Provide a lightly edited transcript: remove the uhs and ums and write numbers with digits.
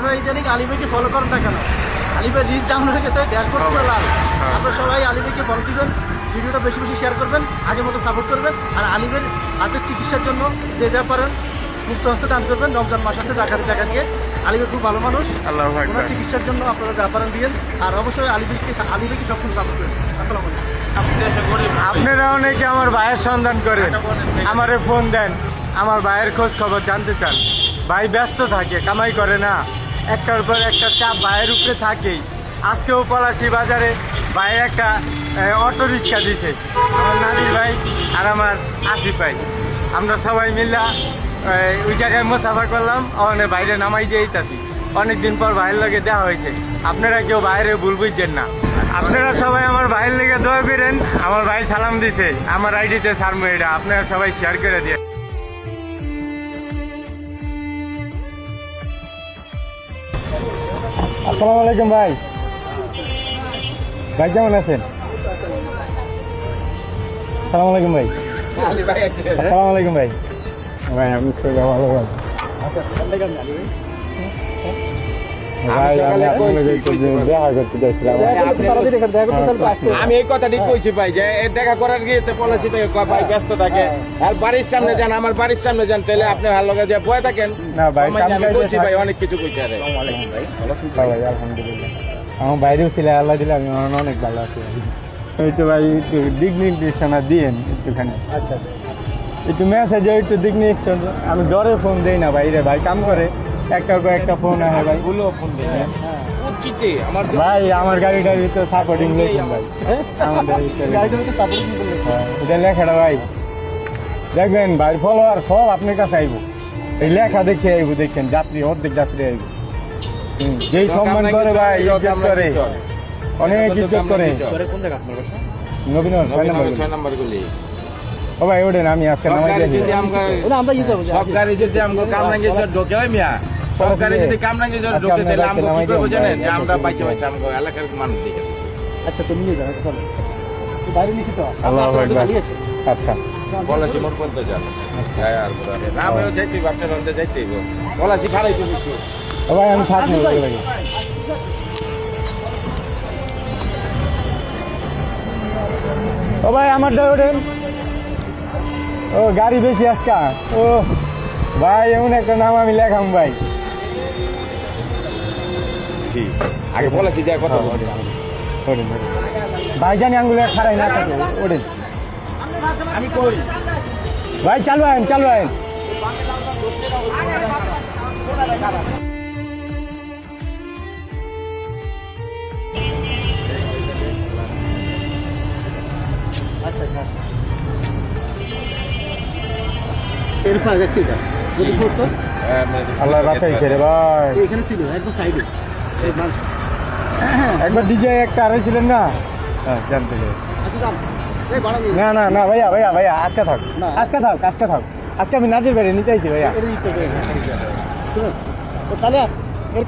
আপনারা ইদানিং আলী ভাইকে ফলো করেন না কেন? আলী ভাই রিচ ডাউন হয়ে গেছে, ড্যাশবোর্ড পুরো লাল। আপনারা সবাই আলী ভাইকে ফলো দিবেন, ভিডিওটা বেশি বেশি শেয়ার করবেন, আগের মতো সাপোর্ট করবেন। আর আলী ভাইয়ের হাতের চিকিৎসার জন্য যে যা পারেন মুক্ত হস্তে দান করবেন। রমজান মাস আছে, জাকাতের টাকা দিয়ে। আলী ভাই খুব ভালো মানুষ, ওনার চিকিৎসার জন্য আপনারা যা পারেন দিয়েন। আর অবশ্যই আলী ভাইকে সবসময় সাপোর্ট করবেন। আসসালামু আলাইকুম। আপনারা অনেকে আমার ভাইয়ের সন্ধান করেন, আমারে ফোন দেন, আমার ভাইয়ের খোঁজ খবর জানতে চান। ভাই ব্যস্ত থাকে, কামাই করে না, একটার পর একটা চাপ ভাইয়ের উপরে থাকেই। আজকেও পলাশী বাজারে ভাই একটা অটো রিক্সা দিতে, আমার নাদির ভাই আর আমার আসিফ ভাই, আমরা সবাই মিল্লা ওই জায়গায় মুসাফা করলাম। ওখানে বাইরে নামাই দিয়েই থাকি, অনেকদিন পর ভাইয়ের লগে দেওয়া হয়েছে। আপনারা কেউ বাইরে ভুল বুঝছেন না, আপনারা সবাই আমার ভাইয়ের লেগে দোয়া করেন। আমার ভাই সালাম দিতে, আমার আইডিতে সারমু, এটা আপনারা সবাই শেয়ার করে দিয়ে। আসসালামু আলাইকুম ভাই। ভাই কেমন আছেন? আসসালামু আলাইকুম ভাই। আসসালামু আলাইকুম ভাই। ভাই আমি খুব ভালো ভাই। আমি এই কথাটি কইছি ভাই যে দেখা করার গিয়ে পলাশি থেকে ভাই ব্যস্ত থাকে, আর বাড়ির সামনে যান, আমার বাড়ির সামনে যান, তাহলে আপনি ভালো লগে যে বয়ে থাকেন। না ভাই আমি কইছি ভাই অনেক কিছু কইছি। আরে ভাই আলহামদুলিল্লাহ, আমার বাইরেও ছিল, আল্লাহ দিলে আমি অনেক ভালো আছি। ওই তো ভাই একটু দিক নির্দেশনা দিয়েন একটুখানি। আচ্ছা একটু মেসেজে একটু দিক নির্দেশনা। আমি ডরে ফোন দেই না ভাই, রে ভাই কাম করে একটার পর একটা ফোন আসে ভাই। ভাই আমার গাড়িটার ভিতরে সাপোর্টিং লেখেন ভাই, আমাদের এটা লেখাটা ভাই দেখবেন ভাই, ফলোয়ার সব আপনার কাছে আইব, এই লেখা দেখে আইব, দেখেন যাত্রী অর্ধেক যাত্রী আইব। যেই সম্মান করে ভাই, ইজ্জত করে, অনেক ইজ্জত করে। নবীনগর 6 নম্বর গলি। ও ভাই ওঠেন, আমি আজকে নামাই দিয়েছি। সব গাড়ি যদি আমগো কামরাঙ্গি চর ঢোকে হয় মিয়া, সব গাড়ি যদি কামরাঙ্গি চর ঢোকে তাহলে আমগো কি করব জানেন? যে আমরা বাইচে বাইচে আমগো এলাকার মানুষ দিকে। আচ্ছা তুমি নিয়ে যাও, চলো বাইরে নিছি তো। আল্লাহু আকবার। আচ্ছা পলাশি মোড় পর্যন্ত যান। হ্যাঁ আর বড় না ভাই যাইতে হবে, আপনার রন্দে যাইতে হবে। পলাশি খারাই তো একটু। ও ভাই আমি থাকি না ভাই। ও ভাই আমার ওঠেন। ও গাড়ি বেশি আজকা। ও ভাই এমন একটা নাম আমি লেখাম ভাই। জি আগে পলাশি যায় কথা বলি। ওঠেন ভাই, জানি আঙ্গুলে খারাই না থাকে। ওঠেন আমি কই ভাই, চালু আইন চালু আইন। এরপর অ্যাক্সিডেন্ট যদি করতো, আল্লাহ বাঁচাইছে রে ভাই। এখানে ছিল একদম সাইডে। একবার ডিজে একটা আড়াইছিলেন না? হ্যাঁ জানতে চাই। না না না ভাইয়া ভাইয়া ভাইয়া আজকে থাক, আজকে থাক, আজকে থাক। আজকে আমি নাজির বেড়ে নিতে আইছি ভাইয়া। তাহলে এর